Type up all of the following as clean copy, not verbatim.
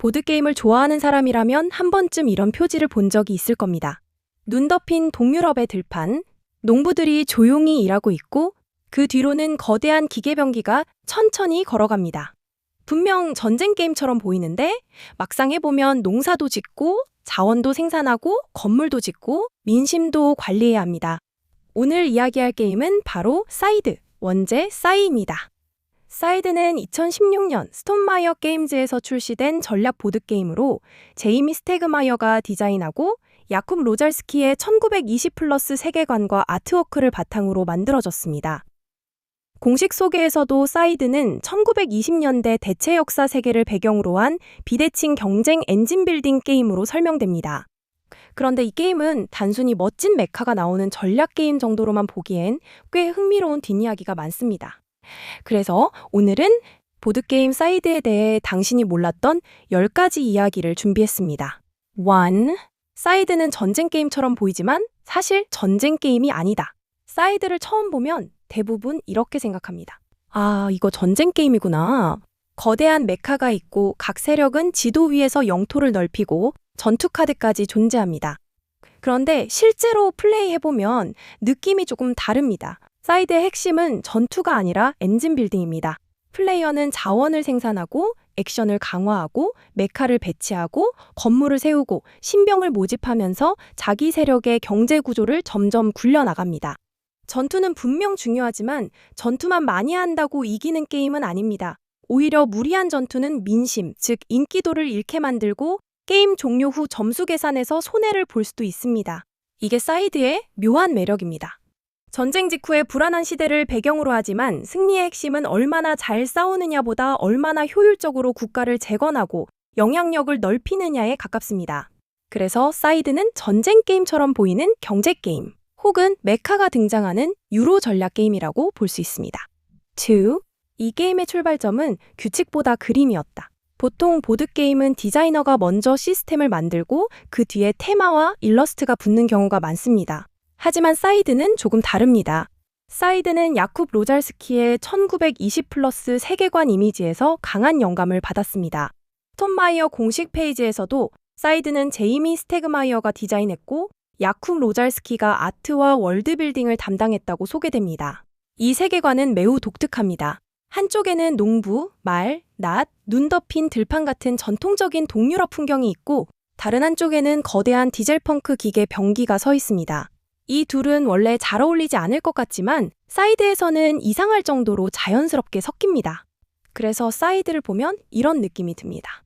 보드게임을 좋아하는 사람이라면 한 번쯤 이런 표지를 본 적이 있을 겁니다. 눈 덮인 동유럽의 들판, 농부들이 조용히 일하고 있고 그 뒤로는 거대한 기계병기가 천천히 걸어갑니다. 분명 전쟁 게임처럼 보이는데 막상 해보면 농사도 짓고 자원도 생산하고 건물도 짓고 민심도 관리해야 합니다. 오늘 이야기할 게임은 바로 사이드, 원제 싸이입니다. 사이드는 2016년 스톤마이어 게임즈에서 출시된 전략 보드게임으로 제이미 스태그마이어가 디자인하고 야쿰 로잘스키의 1920 플러스 세계관과 아트워크를 바탕으로 만들어졌습니다. 공식 소개에서도 사이드는 1920년대 대체 역사 세계를 배경으로 한 비대칭 경쟁 엔진 빌딩 게임으로 설명됩니다. 그런데 이 게임은 단순히 멋진 메카가 나오는 전략 게임 정도로만 보기엔 꽤 흥미로운 뒷이야기가 많습니다. 그래서 오늘은 보드게임 사이드에 대해 당신이 몰랐던 10가지 이야기를 준비했습니다. 1. 사이드는 전쟁 게임처럼 보이지만 사실 전쟁 게임이 아니다. 사이드를 처음 보면 대부분 이렇게 생각합니다. 아, 이거 전쟁 게임이구나. 거대한 메카가 있고 각 세력은 지도 위에서 영토를 넓히고 전투 카드까지 존재합니다. 그런데 실제로 플레이해보면 느낌이 조금 다릅니다. 사이드의 핵심은 전투가 아니라 엔진 빌딩입니다. 플레이어는 자원을 생산하고 액션을 강화하고 메카를 배치하고 건물을 세우고 신병을 모집하면서 자기 세력의 경제 구조를 점점 굴려나갑니다. 전투는 분명 중요하지만 전투만 많이 한다고 이기는 게임은 아닙니다. 오히려 무리한 전투는 민심, 즉 인기도를 잃게 만들고 게임 종료 후 점수 계산에서 손해를 볼 수도 있습니다. 이게 사이드의 묘한 매력입니다. 전쟁 직후의 불안한 시대를 배경으로 하지만 승리의 핵심은 얼마나 잘 싸우느냐보다 얼마나 효율적으로 국가를 재건하고 영향력을 넓히느냐에 가깝습니다. 그래서 사이드는 전쟁 게임처럼 보이는 경제 게임, 혹은 메카가 등장하는 유로 전략 게임이라고 볼 수 있습니다. 2. 이 게임의 출발점은 규칙보다 그림이었다. 보통 보드게임은 디자이너가 먼저 시스템을 만들고 그 뒤에 테마와 일러스트가 붙는 경우가 많습니다. 하지만 사이드는 조금 다릅니다. 사이드는 야쿰 로잘스키의 1920 플러스 세계관 이미지에서 강한 영감을 받았습니다. 스톤마이어 공식 페이지에서도 사이드는 제이미 스태그마이어가 디자인했고 야쿰 로잘스키가 아트와 월드빌딩을 담당했다고 소개됩니다. 이 세계관은 매우 독특합니다. 한쪽에는 농부, 말, 낫, 눈 덮인 들판 같은 전통적인 동유럽 풍경이 있고 다른 한쪽에는 거대한 디젤펑크 기계 병기가 서 있습니다. 이 둘은 원래 잘 어울리지 않을 것 같지만 사이드에서는 이상할 정도로 자연스럽게 섞입니다. 그래서 사이드를 보면 이런 느낌이 듭니다.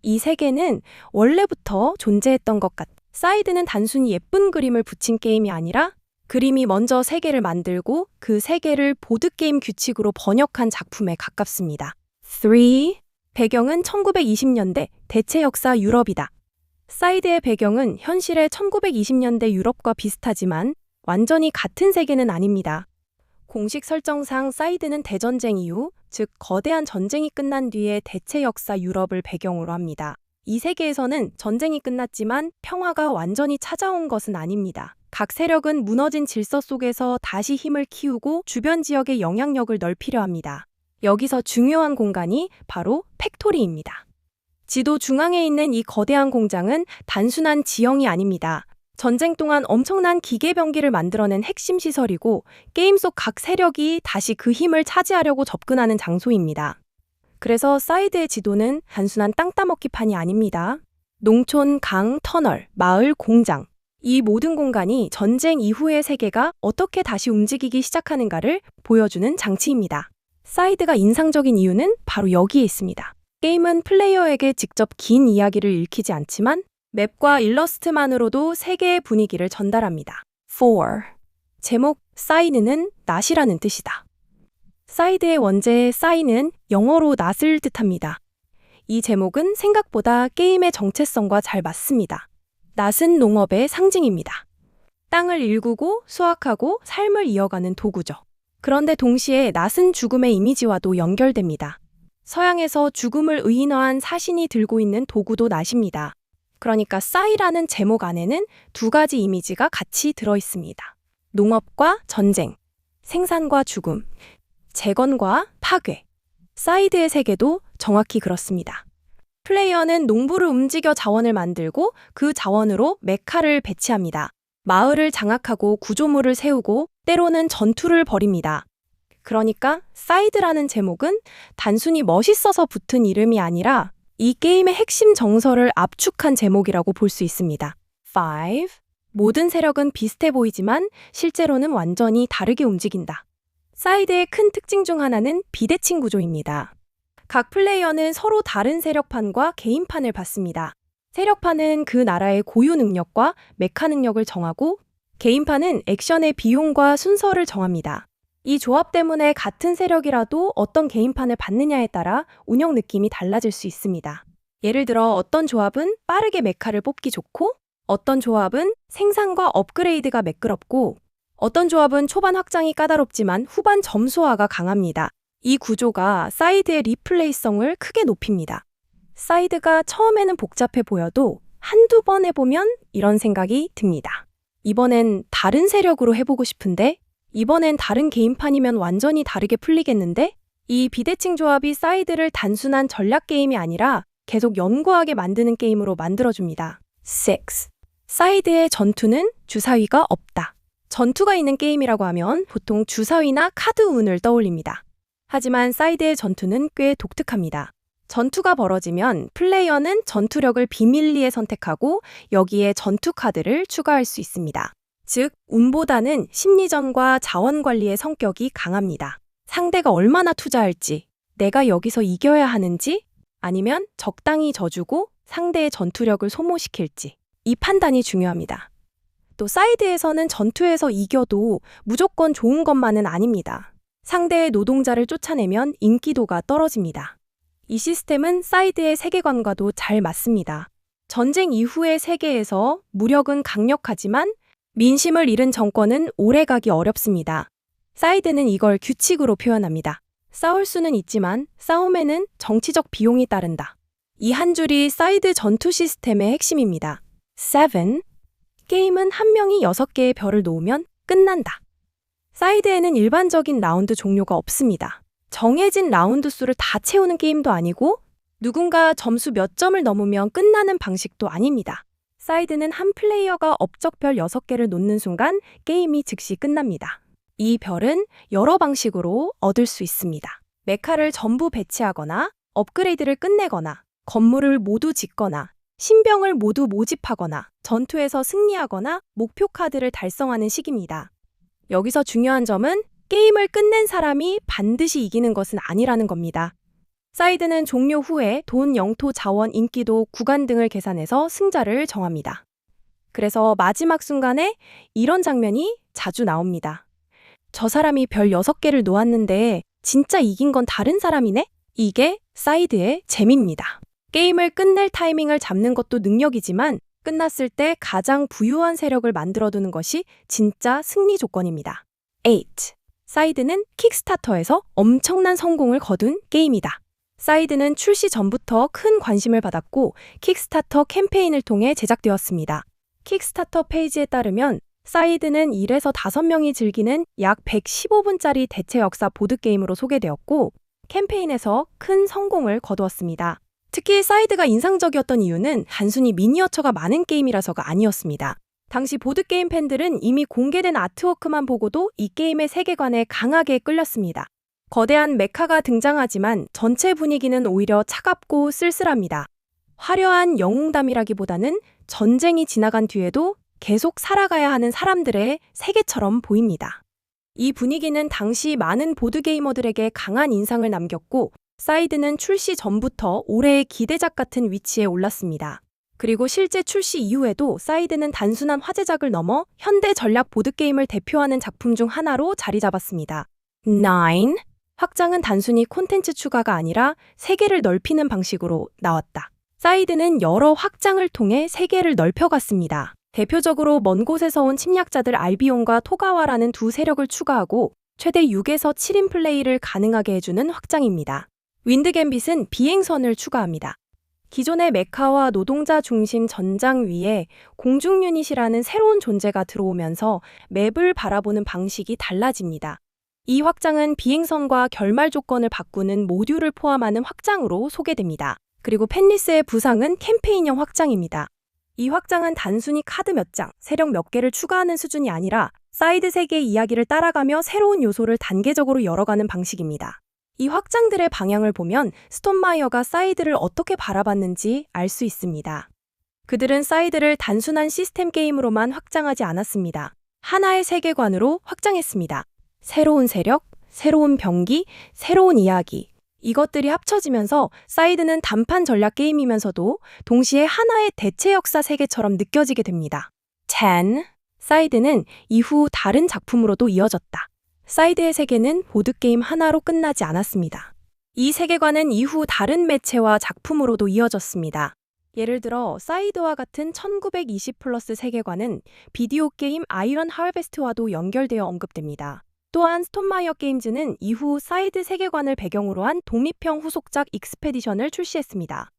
이 세계는 원래부터 존재했던 것 같다. 사이드는 단순히 예쁜 그림을 붙인 게임이 아니라 그림이 먼저 세계를 만들고 그 세계를 보드게임 규칙으로 번역한 작품에 가깝습니다. 3. 배경은 1920년대 대체 역사 유럽이다. 사이드의 배경은 현실의 1920년대 유럽과 비슷하지만 완전히 같은 세계는 아닙니다. 공식 설정상 사이드는 대전쟁 이후, 즉 거대한 전쟁이 끝난 뒤에 대체 역사 유럽을 배경으로 합니다. 이 세계에서는 전쟁이 끝났지만 평화가 완전히 찾아온 것은 아닙니다. 각 세력은 무너진 질서 속에서 다시 힘을 키우고 주변 지역의 영향력을 넓히려 합니다. 여기서 중요한 공간이 바로 팩토리입니다. 지도 중앙에 있는 이 거대한 공장은 단순한 지형이 아닙니다. 전쟁 동안 엄청난 기계병기를 만들어낸 핵심 시설이고 게임 속 각 세력이 다시 그 힘을 차지하려고 접근하는 장소입니다. 그래서 사이드의 지도는 단순한 땅 따먹기판이 아닙니다. 농촌, 강, 터널, 마을, 공장. 이 모든 공간이 전쟁 이후의 세계가 어떻게 다시 움직이기 시작하는가를 보여주는 장치입니다. 사이드가 인상적인 이유는 바로 여기에 있습니다. 게임은 플레이어에게 직접 긴 이야기를 읽히지 않지만 맵과 일러스트만으로도 세계의 분위기를 전달합니다. 4. 제목 사이드는 낫이라는 뜻이다. 사이드의 원제 사이는 영어로 낫을 뜻합니다. 이 제목은 생각보다 게임의 정체성과 잘 맞습니다. 낫은 농업의 상징입니다. 땅을 일구고 수확하고 삶을 이어가는 도구죠. 그런데 동시에 낫은 죽음의 이미지와도 연결됩니다. 서양에서 죽음을 의인화한 사신이 들고 있는 도구도 낫입니다. 그러니까 싸이라는 제목 안에는 두 가지 이미지가 같이 들어있습니다. 농업과 전쟁, 생산과 죽음, 재건과 파괴. 사이드의 세계도 정확히 그렇습니다. 플레이어는 농부를 움직여 자원을 만들고 그 자원으로 메카를 배치합니다. 마을을 장악하고 구조물을 세우고 때로는 전투를 벌입니다. 그러니까 사이드라는 제목은 단순히 멋있어서 붙은 이름이 아니라 이 게임의 핵심 정서를 압축한 제목이라고 볼 수 있습니다. 5. 모든 세력은 비슷해 보이지만 실제로는 완전히 다르게 움직인다. 사이드의 큰 특징 중 하나는 비대칭 구조입니다. 각 플레이어는 서로 다른 세력판과 개인판을 받습니다. 세력판은 그 나라의 고유 능력과 메카 능력을 정하고 개인판은 액션의 비용과 순서를 정합니다. 이 조합 때문에 같은 세력이라도 어떤 개인판을 받느냐에 따라 운영 느낌이 달라질 수 있습니다. 예를 들어 어떤 조합은 빠르게 메카를 뽑기 좋고 어떤 조합은 생산과 업그레이드가 매끄럽고 어떤 조합은 초반 확장이 까다롭지만 후반 점수화가 강합니다. 이 구조가 사이드의 리플레이성을 크게 높입니다. 사이드가 처음에는 복잡해 보여도 한두 번 해보면 이런 생각이 듭니다. 이번엔 다른 세력으로 해보고 싶은데 이번엔 다른 게임판이면 완전히 다르게 풀리겠는데? 이 비대칭 조합이 사이드를 단순한 전략 게임이 아니라 계속 연구하게 만드는 게임으로 만들어줍니다. 6. 사이드의 전투는 주사위가 없다. 전투가 있는 게임이라고 하면 보통 주사위나 카드 운을 떠올립니다. 하지만 사이드의 전투는 꽤 독특합니다. 전투가 벌어지면 플레이어는 전투력을 비밀리에 선택하고 여기에 전투 카드를 추가할 수 있습니다. 즉, 운보다는 심리전과 자원 관리의 성격이 강합니다. 상대가 얼마나 투자할지, 내가 여기서 이겨야 하는지, 아니면 적당히 져주고 상대의 전투력을 소모시킬지, 이 판단이 중요합니다. 또 사이드에서는 전투에서 이겨도 무조건 좋은 것만은 아닙니다. 상대의 노동자를 쫓아내면 인기도가 떨어집니다. 이 시스템은 사이드의 세계관과도 잘 맞습니다. 전쟁 이후의 세계에서 무력은 강력하지만 민심을 잃은 정권은 오래가기 어렵습니다. 사이드는 이걸 규칙으로 표현합니다. 싸울 수는 있지만 싸움에는 정치적 비용이 따른다. 이 한 줄이 사이드 전투 시스템의 핵심입니다. 7. 게임은 한 명이 6개의 별을 놓으면 끝난다. 사이드에는 일반적인 라운드 종료가 없습니다. 정해진 라운드 수를 다 채우는 게임도 아니고 누군가 점수 몇 점을 넘으면 끝나는 방식도 아닙니다. 사이드는 한 플레이어가 업적별 6개를 놓는 순간 게임이 즉시 끝납니다. 이 별은 여러 방식으로 얻을 수 있습니다. 메카를 전부 배치하거나 업그레이드를 끝내거나 건물을 모두 짓거나 신병을 모두 모집하거나 전투에서 승리하거나 목표 카드를 달성하는 식입니다. 여기서 중요한 점은 게임을 끝낸 사람이 반드시 이기는 것은 아니라는 겁니다. 사이드는 종료 후에 돈, 영토, 자원, 인기도, 구간 등을 계산해서 승자를 정합니다. 그래서 마지막 순간에 이런 장면이 자주 나옵니다. 저 사람이 별 6개를 놓았는데 진짜 이긴 건 다른 사람이네? 이게 사이드의 재미입니다. 게임을 끝낼 타이밍을 잡는 것도 능력이지만 끝났을 때 가장 부유한 세력을 만들어두는 것이 진짜 승리 조건입니다. 8. 사이드는 킥스타터에서 엄청난 성공을 거둔 게임이다. 사이드는 출시 전부터 큰 관심을 받았고 킥스타터 캠페인을 통해 제작되었습니다. 킥스타터 페이지에 따르면 사이드는 1에서 5명이 즐기는 약 115분짜리 대체 역사 보드게임으로 소개되었고 캠페인에서 큰 성공을 거두었습니다. 특히 사이드가 인상적이었던 이유는 단순히 미니어처가 많은 게임이라서가 아니었습니다. 당시 보드게임 팬들은 이미 공개된 아트워크만 보고도 이 게임의 세계관에 강하게 끌렸습니다. 거대한 메카가 등장하지만 전체 분위기는 오히려 차갑고 쓸쓸합니다. 화려한 영웅담이라기보다는 전쟁이 지나간 뒤에도 계속 살아가야 하는 사람들의 세계처럼 보입니다. 이 분위기는 당시 많은 보드게이머들에게 강한 인상을 남겼고 사이드는 출시 전부터 올해의 기대작 같은 위치에 올랐습니다. 그리고 실제 출시 이후에도 사이드는 단순한 화제작을 넘어 현대 전략 보드게임을 대표하는 작품 중 하나로 자리 잡았습니다. 9. 확장은 단순히 콘텐츠 추가가 아니라 세계를 넓히는 방식으로 나왔다. 사이드는 여러 확장을 통해 세계를 넓혀갔습니다. 대표적으로 먼 곳에서 온 침략자들 알비온과 토가와라는 두 세력을 추가하고 최대 6에서 7인 플레이를 가능하게 해주는 확장입니다. 윈드 갬빗은 비행선을 추가합니다. 기존의 메카와 노동자 중심 전장 위에 공중 유닛이라는 새로운 존재가 들어오면서 맵을 바라보는 방식이 달라집니다. 이 확장은 비행선과 결말 조건을 바꾸는 모듈을 포함하는 확장으로 소개됩니다. 그리고 펜리스의 부상은 캠페인형 확장입니다. 이 확장은 단순히 카드 몇 장, 세력 몇 개를 추가하는 수준이 아니라 사이드 세계의 이야기를 따라가며 새로운 요소를 단계적으로 열어가는 방식입니다. 이 확장들의 방향을 보면 스톤마이어가 사이드를 어떻게 바라봤는지 알 수 있습니다. 그들은 사이드를 단순한 시스템 게임으로만 확장하지 않았습니다. 하나의 세계관으로 확장했습니다. 새로운 세력, 새로운 병기, 새로운 이야기. 이것들이 합쳐지면서 사이드는 단판 전략 게임이면서도 동시에 하나의 대체 역사 세계처럼 느껴지게 됩니다. 10. 사이드는 이후 다른 작품으로도 이어졌다. 사이드의 세계는 보드게임 하나로 끝나지 않았습니다. 이 세계관은 이후 다른 매체와 작품으로도 이어졌습니다. 예를 들어 사이드와 같은 1920 플러스 세계관은 비디오 게임 아이런 하베스트와도 연결되어 언급됩니다. 또한 스톤마이어 게임즈는 이후 사이드 세계관을 배경으로 한 독립형 후속작 익스페디션을 출시했습니다.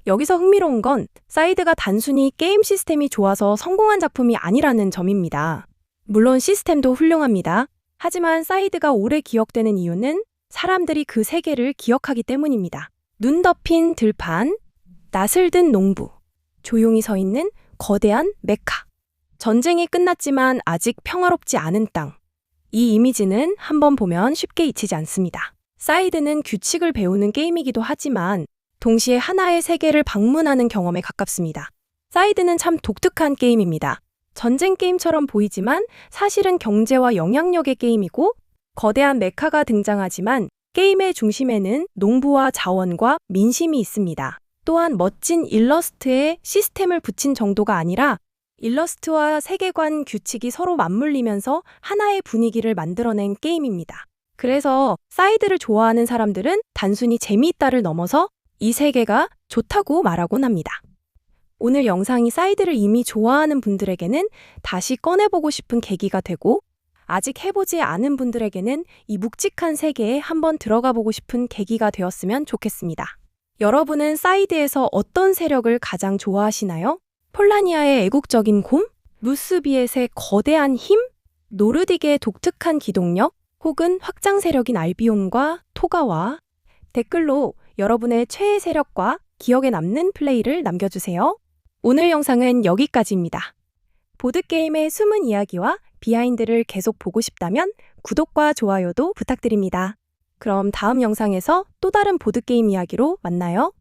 여기서 흥미로운 건 사이드가 단순히 게임 시스템이 좋아서 성공한 작품이 아니라는 점입니다. 물론 시스템도 훌륭합니다. 하지만 사이드가 오래 기억되는 이유는 사람들이 그 세계를 기억하기 때문입니다. 눈 덮인 들판, 낯을 든 농부, 조용히 서 있는 거대한 메카. 전쟁이 끝났지만 아직 평화롭지 않은 땅. 이 이미지는 한번 보면 쉽게 잊히지 않습니다. 사이드는 규칙을 배우는 게임이기도 하지만 동시에 하나의 세계를 방문하는 경험에 가깝습니다. 사이드는 참 독특한 게임입니다. 전쟁 게임처럼 보이지만 사실은 경제와 영향력의 게임이고 거대한 메카가 등장하지만 게임의 중심에는 농부와 자원과 민심이 있습니다. 또한 멋진 일러스트에 시스템을 붙인 정도가 아니라 일러스트와 세계관 규칙이 서로 맞물리면서 하나의 분위기를 만들어낸 게임입니다. 그래서 사이드를 좋아하는 사람들은 단순히 재미있다를 넘어서 이 세계가 좋다고 말하곤 합니다. 오늘 영상이 사이드를 이미 좋아하는 분들에게는 다시 꺼내보고 싶은 계기가 되고 아직 해보지 않은 분들에게는 이 묵직한 세계에 한번 들어가 보고 싶은 계기가 되었으면 좋겠습니다. 여러분은 사이드에서 어떤 세력을 가장 좋아하시나요? 폴라니아의 애국적인 곰? 무스비엣의 거대한 힘? 노르딕의 독특한 기동력? 혹은 확장 세력인 알비온과 토가와? 댓글로 여러분의 최애 세력과 기억에 남는 플레이를 남겨주세요. 오늘 영상은 여기까지입니다. 보드게임의 숨은 이야기와 비하인드를 계속 보고 싶다면 구독과 좋아요도 부탁드립니다. 그럼 다음 영상에서 또 다른 보드게임 이야기로 만나요.